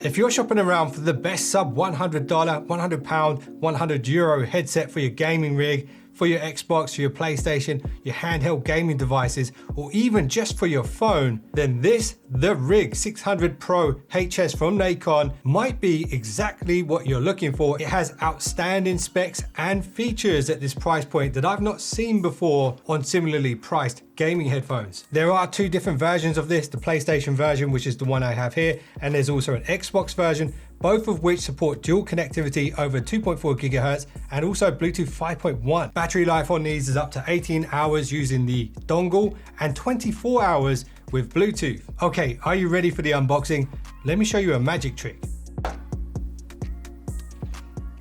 If you're shopping around for the best sub $100, £100, €100 headset for your gaming rig, for your Xbox, for your PlayStation, your handheld gaming devices, or even just for your phone, then the Rig 600 Pro HS from Nacon might be exactly what you're looking for. It has outstanding specs and features at this price point that I've not seen before on similarly priced gaming headphones. There are two different versions of this, the PlayStation version, which is the one I have here, and there's also an Xbox version, both of which support dual connectivity over 2.4 gigahertz and also Bluetooth 5.1. Battery life on these is up to 18 hours using the dongle and 24 hours with Bluetooth. Okay, are you ready for the unboxing? Let me show you a magic trick.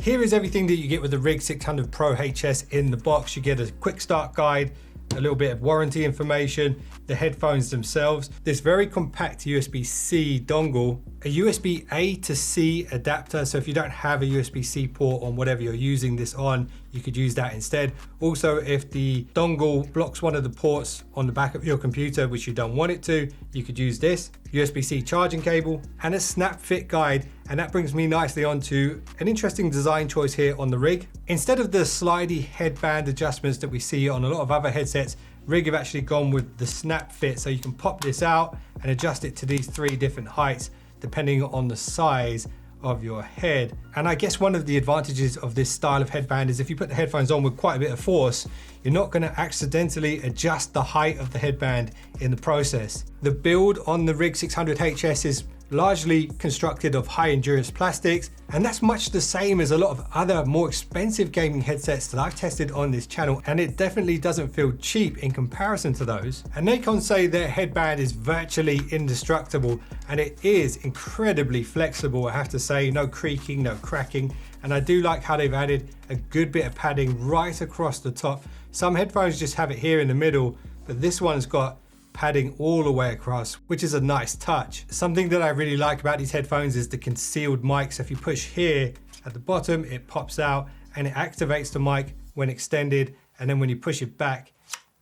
Here is everything that you get with the Rig 600 Pro HS in the box. You get a quick start guide, a little bit of warranty information, the headphones themselves, this very compact USB-C dongle, a USB-A to C adapter, so if you don't have a USB-C port on whatever you're using this on, you could use that instead. Also, if the dongle blocks one of the ports on the back of your computer, which you don't want it to, you could use this, USB-C charging cable, and a snap fit guide. And that brings me nicely onto an interesting design choice here on the Rig. Instead of the slidey headband adjustments that we see on a lot of other headsets, Rig have actually gone with the snap fit, so you can pop this out and adjust it to these three different heights depending on the size of your head. And I guess one of the advantages of this style of headband is if you put the headphones on with quite a bit of force, you're not going to accidentally adjust the height of the headband in the process. The build on the Rig 600 HS is largely constructed of high endurance plastics, and that's much the same as a lot of other more expensive gaming headsets that I've tested on this channel, and it definitely doesn't feel cheap in comparison to those. And Nacon say their headband is virtually indestructible, and it is incredibly flexible, I have to say. No creaking, no cracking, and I do like how they've added a good bit of padding right across the top. Some headphones just have it here in the middle, but this one's got padding all the way across, which is a nice touch. Something that I really like about these headphones is the concealed mic. So if you push here at the bottom, it pops out and it activates the mic when extended. And then when you push it back,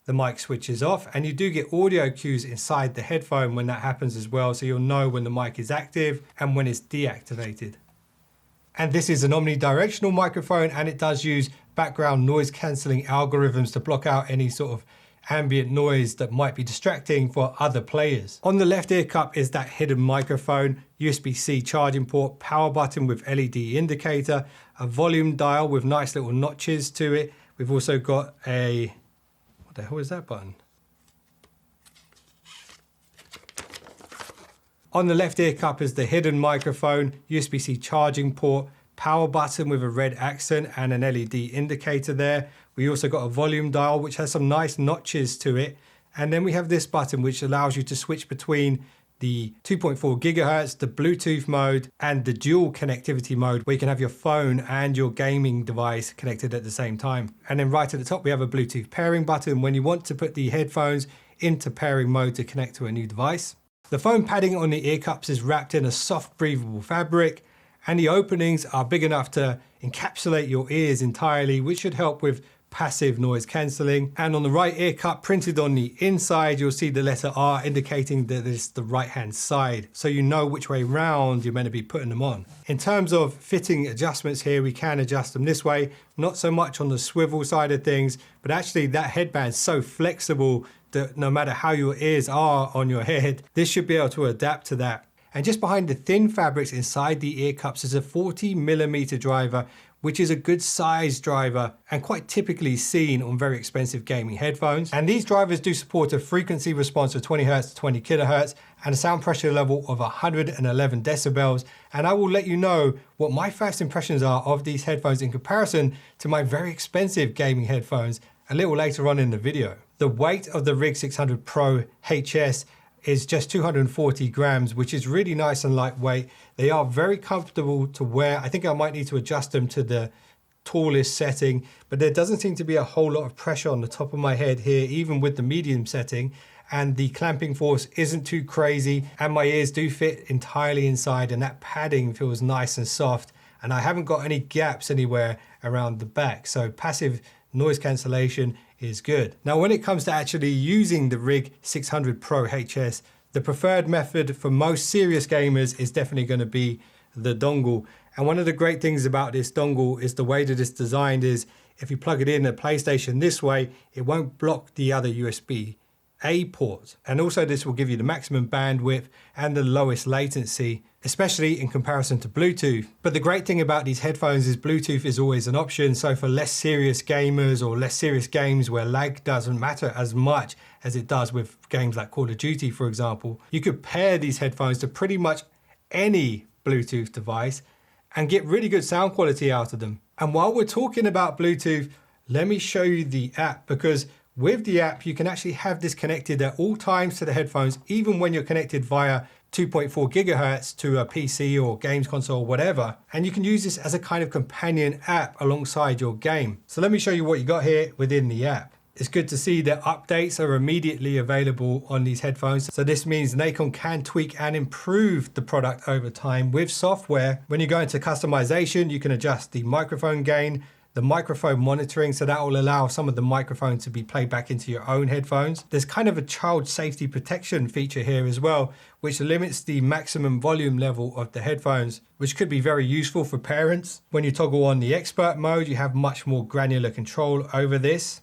the mic switches off, and you do get audio cues inside the headphone when that happens as well. So you'll know when the mic is active and when it's deactivated. And this is an omnidirectional microphone, and it does use background noise cancelling algorithms to block out any sort of ambient noise that might be distracting for other players. On the left ear cup is that hidden microphone, USB-C charging port, power button with LED indicator, a volume dial with nice little notches to it. We've also got a, what the hell is that button? On the left ear cup is the hidden microphone, USB-C charging port, power button with a red accent and an LED indicator there. We also got a volume dial which has some nice notches to it. And then we have this button which allows you to switch between the 2.4 gigahertz, the Bluetooth mode, and the dual connectivity mode, where you can have your phone and your gaming device connected at the same time. And then right at the top, we have a Bluetooth pairing button when you want to put the headphones into pairing mode to connect to a new device. The foam padding on the ear cups is wrapped in a soft breathable fabric, and the openings are big enough to encapsulate your ears entirely, which should help with passive noise cancelling. And on the right ear cup, printed on the inside, you'll see the letter R, indicating that it's the right hand side, so you know which way round you're meant to be putting them on. In terms of fitting adjustments here, we can adjust them this way, not so much on the swivel side of things, but actually that headband's so flexible that no matter how your ears are on your head, this should be able to adapt to that. And just behind the thin fabrics inside the ear cups is a 40mm driver, which is a good size driver and quite typically seen on very expensive gaming headphones. And these drivers do support a frequency response of 20 Hz to 20 kHz and a sound pressure level of 111 decibels. And I will let you know what my first impressions are of these headphones in comparison to my very expensive gaming headphones a little later on in the video. The weight of the Rig 600 Pro HS is just 240 grams, which is really nice and lightweight. They are very comfortable to wear. I think I might need to adjust them to the tallest setting, but there doesn't seem to be a whole lot of pressure on the top of my head here, even with the medium setting. And the clamping force isn't too crazy, and my ears do fit entirely inside, and that padding feels nice and soft. And I haven't got any gaps anywhere around the back. So passive noise cancellation is good. Now, when it comes to actually using the Rig 600 Pro HS, The preferred method for most serious gamers is definitely going to be the dongle. And one of the great things about this dongle is the way that it's designed is if you plug it in a PlayStation this way, it won't block the other USB-A port. And also this will give you the maximum bandwidth and the lowest latency, especially in comparison to Bluetooth. But the great thing about these headphones is Bluetooth is always an option. So for less serious gamers or less serious games where lag doesn't matter as much as it does with games like Call of Duty, for example, you could pair these headphones to pretty much any Bluetooth device and get really good sound quality out of them. And while we're talking about Bluetooth, let me show you the app, because with the app, you can actually have this connected at all times to the headphones, even when you're connected via 2.4 gigahertz to a PC or games console or whatever. And you can use this as a kind of companion app alongside your game. So let me show you what you got here within the app. It's good to see that updates are immediately available on these headphones. So this means Nacon can tweak and improve the product over time with software. When you go into customization, you can adjust the microphone gain, the microphone monitoring, so that will allow some of the microphone to be played back into your own headphones. There's kind of a child safety protection feature here as well, which limits the maximum volume level of the headphones, which could be very useful for parents. When you toggle on the expert mode, you have much more granular control over this.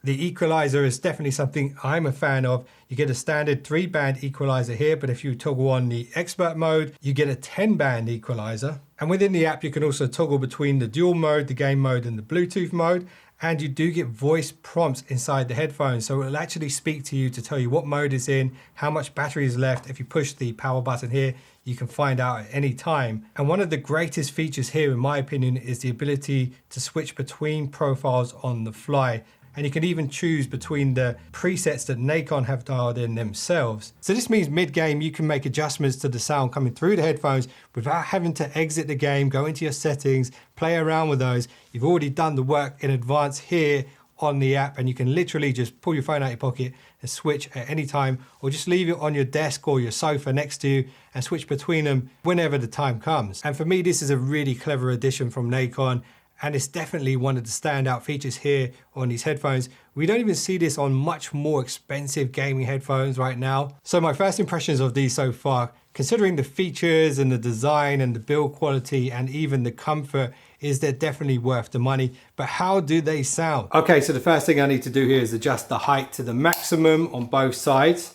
The equalizer is definitely something I'm a fan of. You get a standard 3-band equalizer here, but if you toggle on the expert mode, you get a 10-band equalizer. And within the app, you can also toggle between the dual mode, the game mode, and the Bluetooth mode. And you do get voice prompts inside the headphones. So it will actually speak to you to tell you what mode it's in, how much battery is left. If you push the power button here, you can find out at any time. And one of the greatest features here, in my opinion, is the ability to switch between profiles on the fly. And you can even choose between the presets that Nacon have dialed in themselves. So this means mid-game you can make adjustments to the sound coming through the headphones without having to exit the game, go into your settings, play around with those. You've already done the work in advance here on the app, and you can literally just pull your phone out of your pocket and switch at any time, or just leave it on your desk or your sofa next to you and switch between them whenever the time comes. And for me, this is a really clever addition from Nacon. And it's definitely one of the standout features here on these headphones. We don't even see this on much more expensive gaming headphones right now. So my first impressions of these so far, considering the features and the design and the build quality and even the comfort, is they're definitely worth the money. But how do they sound? Okay, so the first thing I need to do here is adjust the height to the maximum on both sides,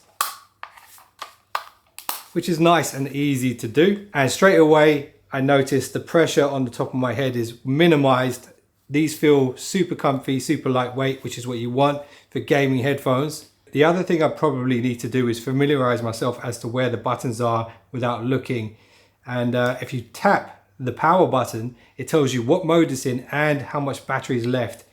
which is nice and easy to do. And straight away, I noticed the pressure on the top of my head is minimized. These feel super comfy, super lightweight, which is what you want for gaming headphones. The other thing I probably need to do is familiarize myself as to where the buttons are without looking. And if you tap the power button, it tells you what mode it's in and how much battery is left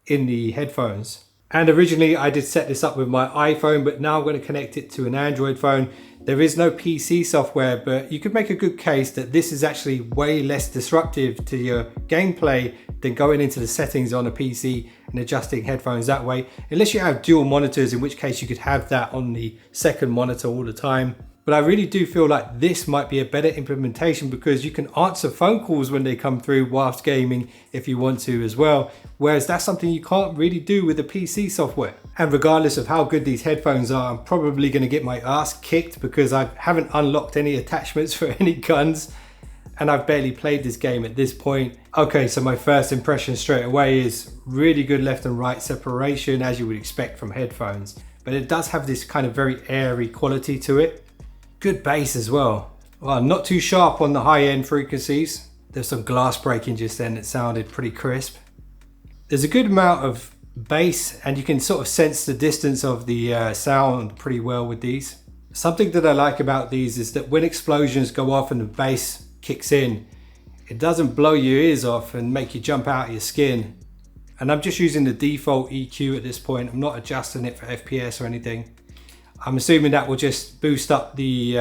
in the headphones. And originally I did set this up with my iPhone, but now I'm going to connect it to an Android phone. There is no PC software, but you could make a good case that this is actually way less disruptive to your gameplay than going into the settings on a PC and adjusting headphones that way. Unless you have dual monitors, in which case you could have that on the second monitor all the time. But I really do feel like this might be a better implementation, because you can answer phone calls when they come through whilst gaming if you want to as well. Whereas that's something you can't really do with the PC software. And regardless of how good these headphones are, I'm probably going to get my ass kicked because I haven't unlocked any attachments for any guns. And I've barely played this game at this point. Okay, so my first impression straight away is really good left and right separation, as you would expect from headphones. But it does have this kind of very airy quality to it. Good bass as well. Well, not too sharp on the high end frequencies. There's some glass breaking just then that sounded pretty crisp. There's a good amount of bass, and you can sort of sense the distance of the sound pretty well with these. Something that I like about these is that when explosions go off and the bass kicks in, it doesn't blow your ears off and make you jump out of your skin. And I'm just using the default EQ at this point. I'm not adjusting it for FPS or anything. I'm assuming that will just boost up the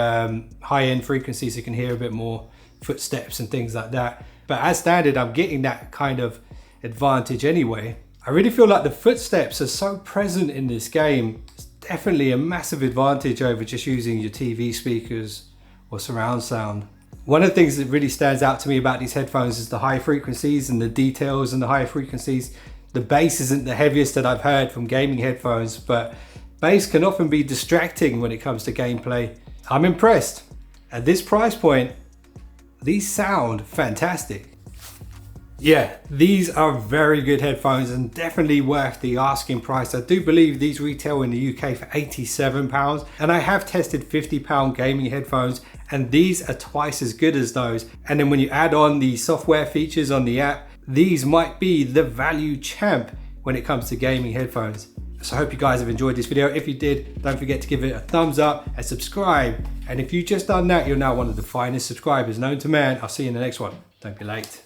high-end frequencies so you can hear a bit more footsteps and things like that. But as standard, I'm getting that kind of advantage anyway. I really feel like the footsteps are so present in this game. It's definitely a massive advantage over just using your TV speakers or surround sound. One of the things that really stands out to me about these headphones is the high frequencies and the details and the high frequencies. The bass isn't the heaviest that I've heard from gaming headphones, but Bass can often be distracting when it comes to gameplay. I'm impressed. At this price point, these sound fantastic. Yeah, these are very good headphones and definitely worth the asking price. I do believe these retail in the UK for £87, and I have tested £50 gaming headphones and these are twice as good as those. And then when you add on the software features on the app, these might be the value champ when it comes to gaming headphones. So I hope you guys have enjoyed this video. If you did, don't forget to give it a thumbs up and subscribe. And if you've just done that, you're now one of the finest subscribers known to man. I'll see you in the next one. Don't be late.